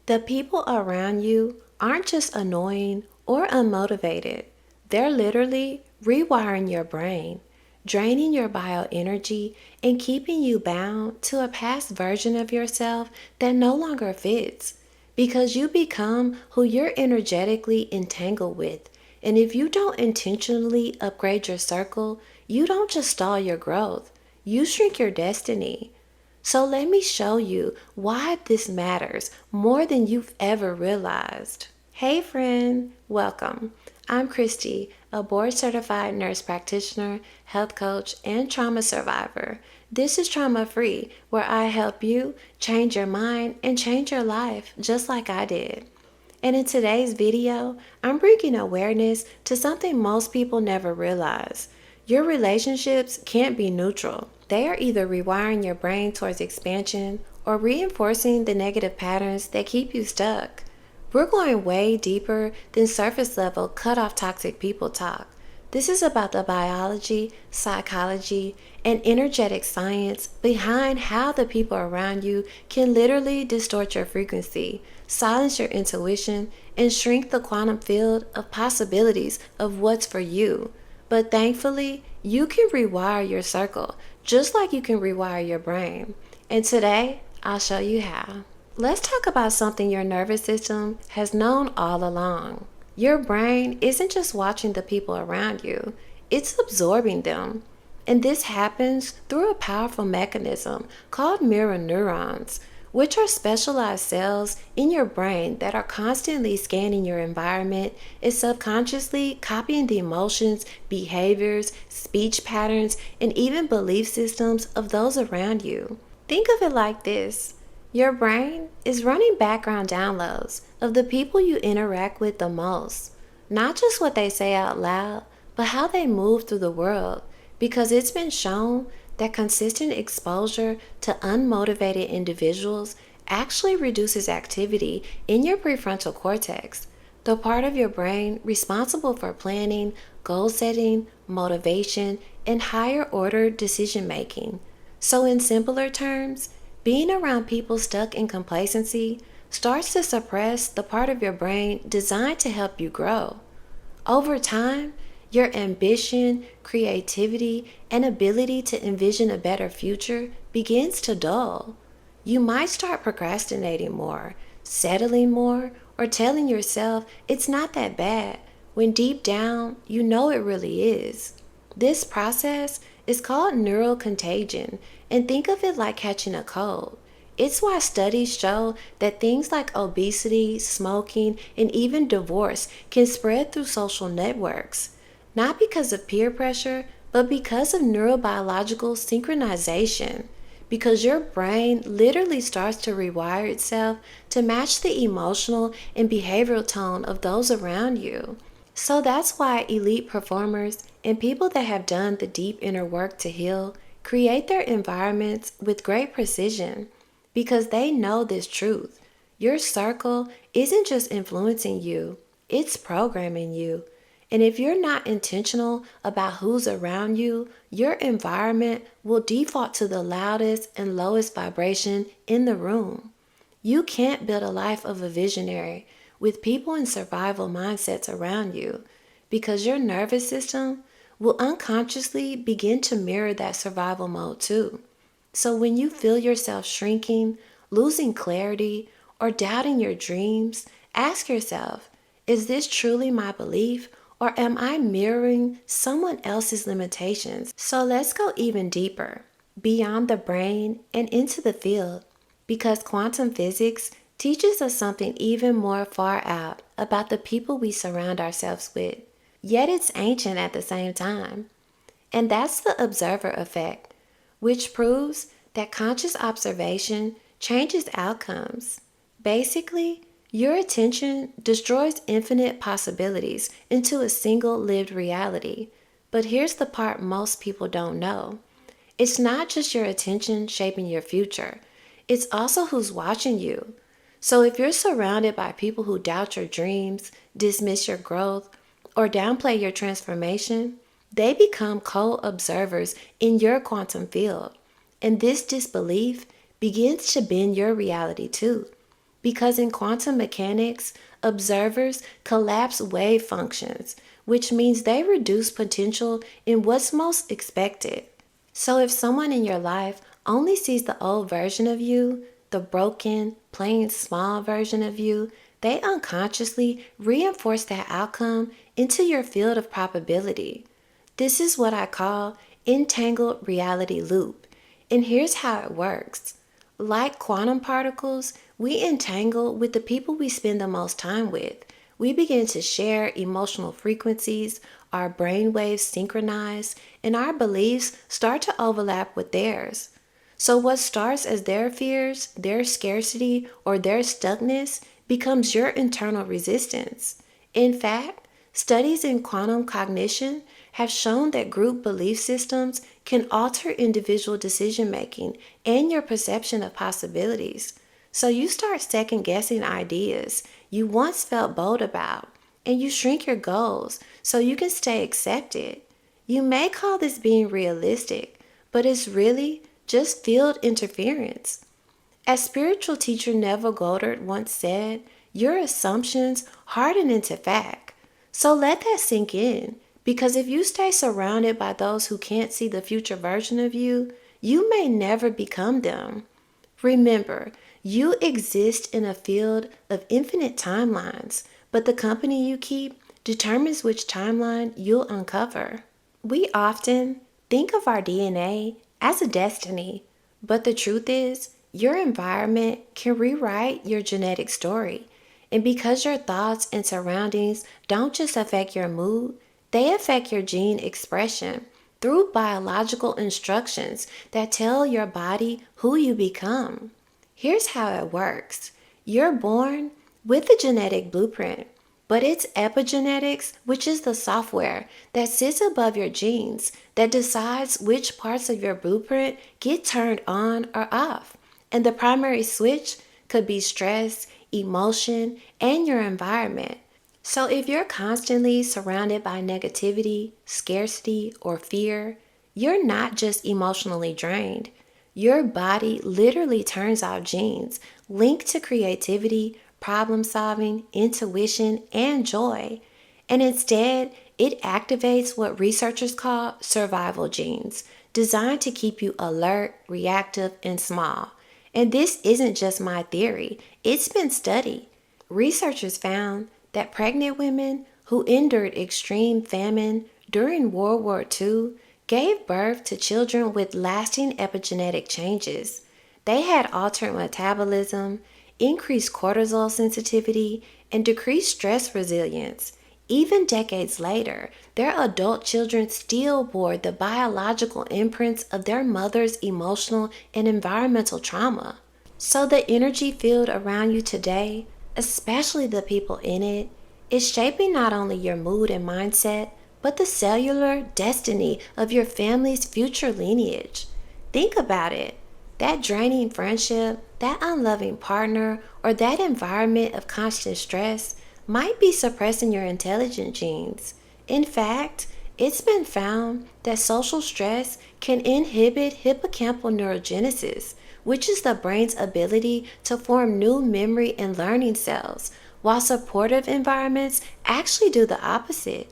The people around you aren't just annoying or unmotivated. They're literally rewiring your brain, draining your bioenergy, and keeping you bound to a past version of yourself that no longer fits. Because you become who you're energetically entangled with. And if you don't intentionally upgrade your circle, you don't just stall your growth, you shrink your destiny. So let me show you why this matters more than you've ever realized. Hey friend, welcome. I'm Christy, a board certified nurse practitioner, health coach, and trauma survivor. This is Trauma Free, where I help you change your mind and change your life just like I did. And in today's video, I'm bringing awareness to something most people never realize. Your relationships can't be neutral. They are either rewiring your brain towards expansion or reinforcing the negative patterns that keep you stuck. We're going way deeper than surface level cut off toxic people talk. This is about the biology, psychology, and energetic science behind how the people around you can literally distort your frequency, silence your intuition, and shrink the quantum field of possibilities of what's for you. But thankfully, you can rewire your circle just like you can rewire your brain. And today, I'll show you how. Let's talk about something your nervous system has known all along. Your brain isn't just watching the people around you, it's absorbing them. And this happens through a powerful mechanism called mirror neurons, which are specialized cells in your brain that are constantly scanning your environment and subconsciously copying the emotions, behaviors, speech patterns, and even belief systems of those around you. Think of it like this. Your brain is running background downloads of the people you interact with the most, not just what they say out loud, but how they move through the world, because it's been shown that consistent exposure to unmotivated individuals actually reduces activity in your prefrontal cortex, the part of your brain responsible for planning, goal setting, motivation, and higher order decision making. So in simpler terms, being around people stuck in complacency starts to suppress the part of your brain designed to help you grow. Over time, your ambition, creativity, and ability to envision a better future begins to dull. You might start procrastinating more, settling more, or telling yourself it's not that bad when deep down you know it really is. This process is called neural contagion, and think of it like catching a cold. It's why studies show that things like obesity, smoking, and even divorce can spread through social networks. Not because of peer pressure, but because of neurobiological synchronization. Because your brain literally starts to rewire itself to match the emotional and behavioral tone of those around you. So that's why elite performers and people that have done the deep inner work to heal create their environments with great precision because they know this truth. Your circle isn't just influencing you, it's programming you. And if you're not intentional about who's around you, your environment will default to the loudest and lowest vibration in the room. You can't build a life of a visionary with people in survival mindsets around you because your nervous system will unconsciously begin to mirror that survival mode too. So when you feel yourself shrinking, losing clarity, or doubting your dreams, ask yourself, is this truly my belief or am I mirroring someone else's limitations? So let's go even deeper, beyond the brain and into the field, because quantum physics teaches us something even more far out about the people we surround ourselves with. Yet it's ancient at the same time. And that's the observer effect, which proves that conscious observation changes outcomes. Basically, your attention destroys infinite possibilities into a single lived reality. But here's the part most people don't know. It's not just your attention shaping your future. It's also who's watching you. So if you're surrounded by people who doubt your dreams, dismiss your growth, or downplay your transformation, they become co-observers in your quantum field. And this disbelief begins to bend your reality too. because in quantum mechanics, observers collapse wave functions, which means they reduce potential in what's most expected. So if someone in your life only sees the old version of you, the broken, plain, small version of you, they unconsciously reinforce that outcome into your field of probability. This is what I call entangled reality loop. And here's how it works. Like quantum particles, we entangle with the people we spend the most time with. We begin to share emotional frequencies, our brain waves synchronize, and our beliefs start to overlap with theirs. So, what starts as their fears, their scarcity, or their stuckness becomes your internal resistance. In fact, studies in quantum cognition have shown that group belief systems can alter individual decision making and your perception of possibilities. So you start second guessing ideas you once felt bold about, and you shrink your goals so you can stay accepted. You may call this being realistic, but it's really just field interference. As spiritual teacher Neville Goddard once said, your assumptions harden into fact. So let that sink in, because if you stay surrounded by those who can't see the future version of you, you may never become them. Remember, you exist in a field of infinite timelines, but the company you keep determines which timeline you'll uncover. We often think of our DNA as a destiny, but the truth is, your environment can rewrite your genetic story. And because your thoughts and surroundings don't just affect your mood, they affect your gene expression through biological instructions that tell your body who you become. Here's how it works. You're born with a genetic blueprint, but it's epigenetics, which is the software that sits above your genes that decides which parts of your blueprint get turned on or off. And the primary switch could be stress, emotion, and your environment. So if you're constantly surrounded by negativity, scarcity, or fear, you're not just emotionally drained. Your body literally turns off genes linked to creativity, problem solving, intuition, and joy. And instead, it activates what researchers call survival genes, designed to keep you alert, reactive, and small. And this isn't just my theory, it's been studied. Researchers found that pregnant women who endured extreme famine during World War II gave birth to children with lasting epigenetic changes. They had altered metabolism, increased cortisol sensitivity, and decreased stress resilience. Even decades later, their adult children still bore the biological imprints of their mother's emotional and environmental trauma. So the energy field around you today, especially the people in it, is shaping not only your mood and mindset, but the cellular destiny of your family's future lineage. Think about it. That draining friendship, that unloving partner, or that environment of constant stress might be suppressing your intelligent genes. In fact, it's been found that social stress can inhibit hippocampal neurogenesis, which is the brain's ability to form new memory and learning cells, while supportive environments actually do the opposite.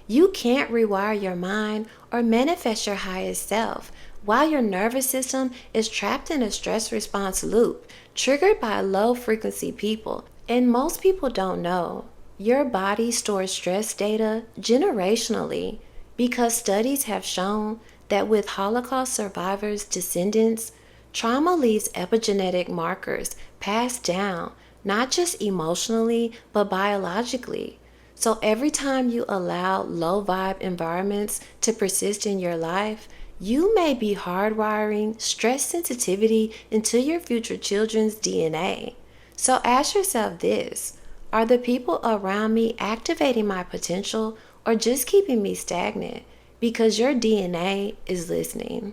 You can't rewire your mind or manifest your highest self while your nervous system is trapped in a stress response loop triggered by low frequency people. And most people don't know. Your body stores stress data generationally because studies have shown that with Holocaust survivors' descendants, trauma leaves epigenetic markers passed down, not just emotionally, but biologically. So every time you allow low vibe environments to persist in your life, you may be hardwiring stress sensitivity into your future children's DNA. So ask yourself this: are the people around me activating my potential or just keeping me stagnant? Because your DNA is listening.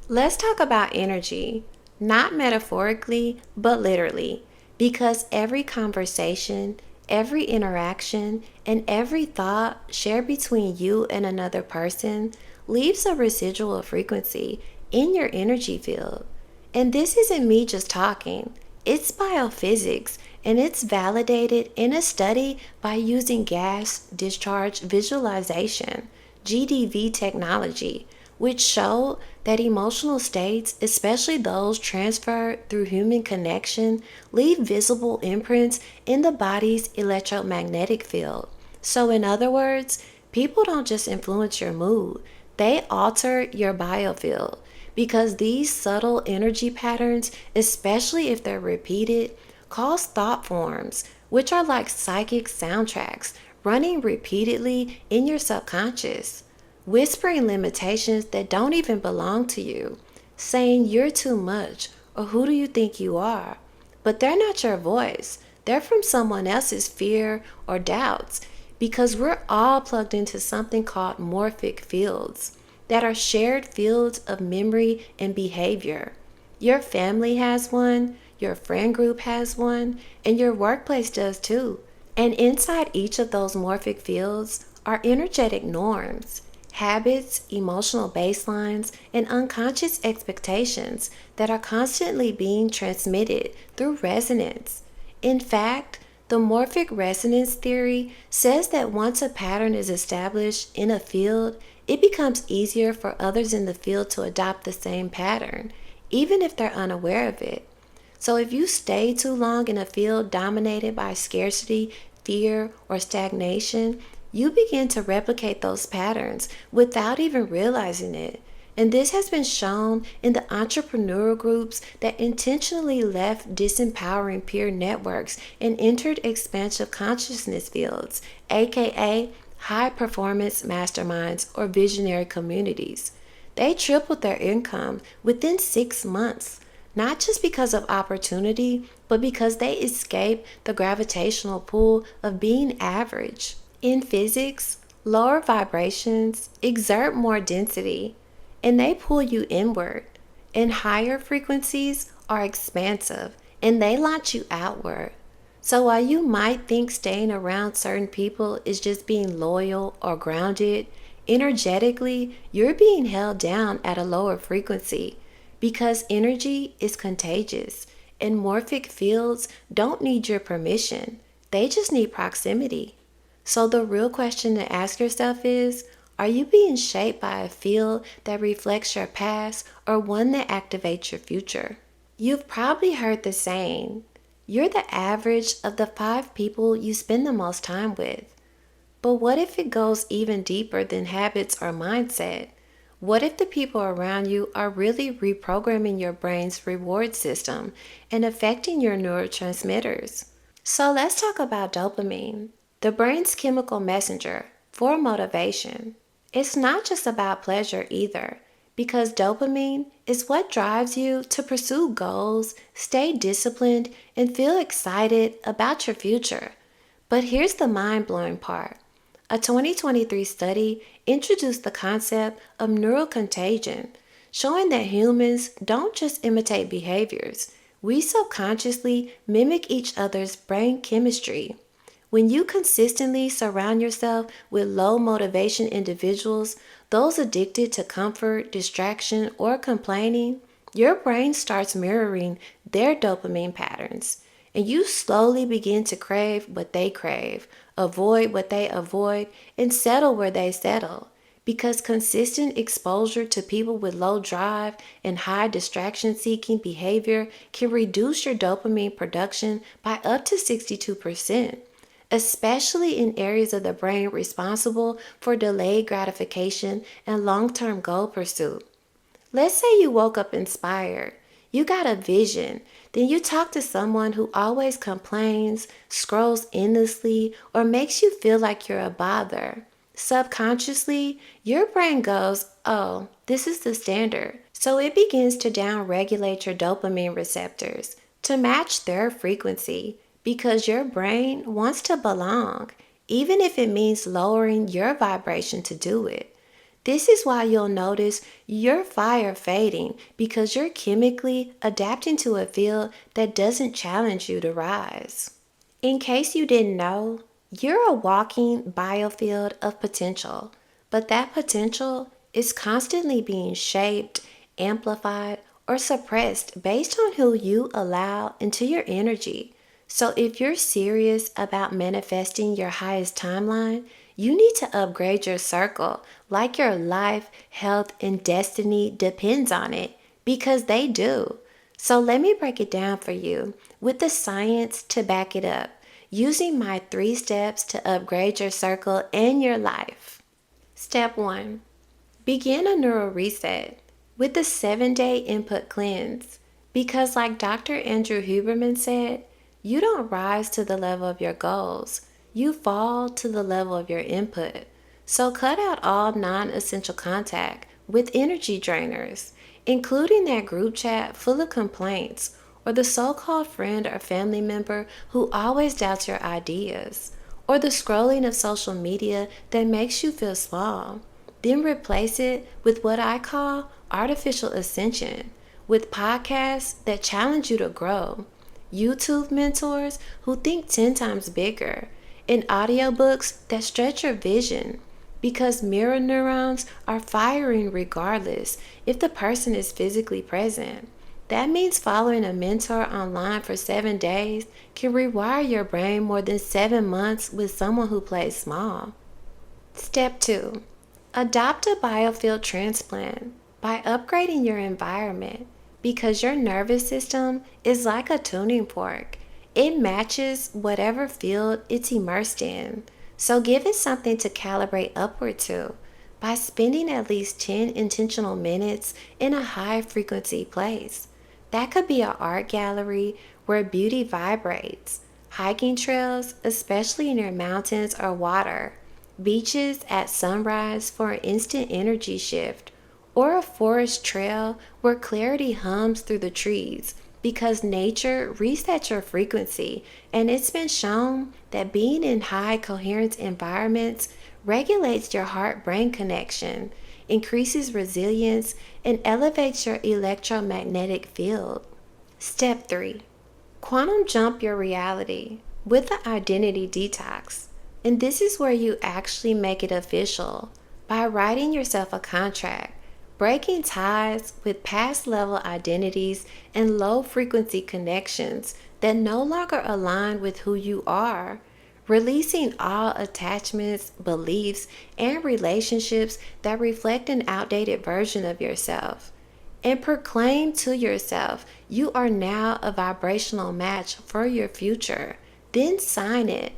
Let's talk about energy, not metaphorically, but literally, because every conversation, every interaction, and every thought shared between you and another person leaves a residual frequency in your energy field. And this isn't me just talking. It's biophysics, and it's validated in a study by using gas discharge visualization, GDV technology, which showed that emotional states, especially those transferred through human connection, leave visible imprints in the body's electromagnetic field. So, in other words, people don't just influence your mood, they alter your biofield because these subtle energy patterns, especially if they're repeated, cause thought forms, which are like psychic soundtracks running repeatedly in your subconscious, whispering limitations that don't even belong to you, saying you're too much or who do you think you are? But they're not your voice. They're from someone else's fear or doubts because we're all plugged into something called morphic fields that are shared fields of memory and behavior. Your family has one, your friend group has one, and your workplace does too. And inside each of those morphic fields are energetic norms, habits, emotional baselines, and unconscious expectations that are constantly being transmitted through resonance. In fact, the morphic resonance theory says that once a pattern is established in a field, it becomes easier for others in the field to adopt the same pattern, even if they're unaware of it. So if you stay too long in a field dominated by scarcity, fear, or stagnation, you begin to replicate those patterns without even realizing it. And this has been shown in the entrepreneurial groups that intentionally left disempowering peer networks and entered expansive consciousness fields, aka high performance masterminds or visionary communities. They tripled their income within 6 months, not just because of opportunity, but because they escaped the gravitational pull of being average. In physics, lower vibrations exert more density and they pull you inward, and higher frequencies are expansive and they launch you outward. So while you might think staying around certain people is just being loyal or grounded, energetically you're being held down at a lower frequency because energy is contagious and morphic fields don't need your permission, they just need proximity. So the real question to ask yourself is, are you being shaped by a field that reflects your past or one that activates your future? You've probably heard the saying, you're the average of the 5 people you spend the most time with. But what if it goes even deeper than habits or mindset? What if the people around you are really reprogramming your brain's reward system and affecting your neurotransmitters? So let's talk about dopamine, the brain's chemical messenger for motivation. It's not just about pleasure either, because dopamine is what drives you to pursue goals, stay disciplined, and feel excited about your future. But here's the mind-blowing part. A 2023 study introduced the concept of neurocontagion, showing that humans don't just imitate behaviors, we subconsciously mimic each other's brain chemistry. When you consistently surround yourself with low motivation individuals, those addicted to comfort, distraction, or complaining, your brain starts mirroring their dopamine patterns, and you slowly begin to crave what they crave, avoid what they avoid, and settle where they settle. Because consistent exposure to people with low drive and high distraction seeking behavior can reduce your dopamine production by up to 62%. Especially in areas of the brain responsible for delayed gratification and long-term goal pursuit. Let's say you woke up inspired. You got a vision. Then you talk to someone who always complains, scrolls endlessly, or makes you feel like you're a bother. Subconsciously, your brain goes, oh, this is the standard. So it begins to downregulate your dopamine receptors to match their frequency because your brain wants to belong, even if it means lowering your vibration to do it. This is why you'll notice your fire fading because you're chemically adapting to a field that doesn't challenge you to rise. In case you didn't know, you're a walking biofield of potential, but that potential is constantly being shaped, amplified, or suppressed based on who you allow into your energy. So, if you're serious about manifesting your highest timeline, you need to upgrade your circle like your life, health, and destiny depends on it, because they do. So, let me break it down for you with the science to back it up, using my 3 steps to upgrade your circle and your life. Step 1. Begin a neural reset with the 7-day input cleanse. Because, like Dr. Andrew Huberman said, you don't rise to the level of your goals, you fall to the level of your input. So, cut out all non essential contact with energy drainers, including that group chat full of complaints or the so called friend or family member who always doubts your ideas, or the scrolling of social media that makes you feel small. Then replace it with what I call artificial ascension, with podcasts that challenge you to grow, YouTube mentors who think 10 times bigger, and audiobooks that stretch your vision. Because mirror neurons are firing regardless if the person is physically present. That means following a mentor online for 7 days can rewire your brain more than 7 months with someone who plays small. Step 2. Adopt a biofield transplant by upgrading your environment, because your nervous system is like a tuning fork. It matches whatever field it's immersed in. So give it something to calibrate upward to by spending at least 10 intentional minutes in a high frequency place. That could be an art gallery where beauty vibrates, hiking trails, especially near mountains or water, beaches at sunrise for an instant energy shift, or a forest trail where clarity hums through the trees, because nature resets your frequency, and it's been shown that being in high coherence environments regulates your heart-brain connection, increases resilience, and elevates your electromagnetic field. Step 3. Quantum jump your reality with the identity detox. And this is where you actually make it official by writing yourself a contract, breaking ties with past level identities and low frequency connections that no longer align with who you are, releasing all attachments, beliefs, and relationships that reflect an outdated version of yourself. And proclaim to yourself you are now a vibrational match for your future. Then sign it.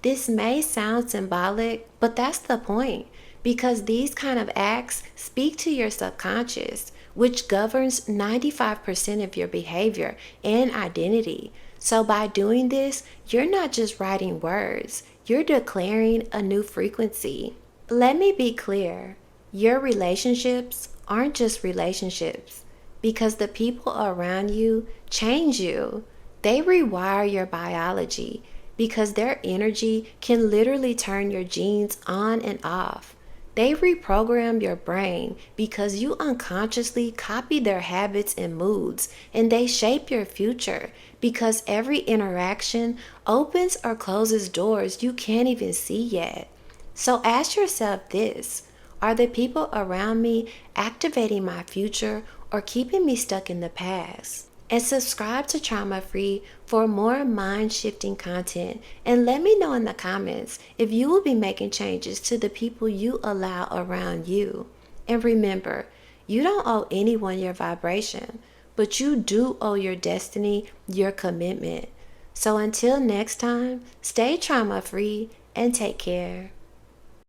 This may sound symbolic, but that's the point, because these kind of acts speak to your subconscious, which governs 95% of your behavior and identity. So by doing this, you're not just writing words, you're declaring a new frequency. Let me be clear, your relationships aren't just relationships, because the people around you change you. They rewire your biology, because their energy can literally turn your genes on and off. They reprogram your brain because you unconsciously copy their habits and moods, and they shape your future because every interaction opens or closes doors you can't even see yet. So ask yourself this: are the people around me activating my future or keeping me stuck in the past? And subscribe to Trauma Free for more mind-shifting content, and let me know in the comments if you will be making changes to the people you allow around you. And remember, you don't owe anyone your vibration, but you do owe your destiny your commitment. So until next time, stay trauma-free and take care.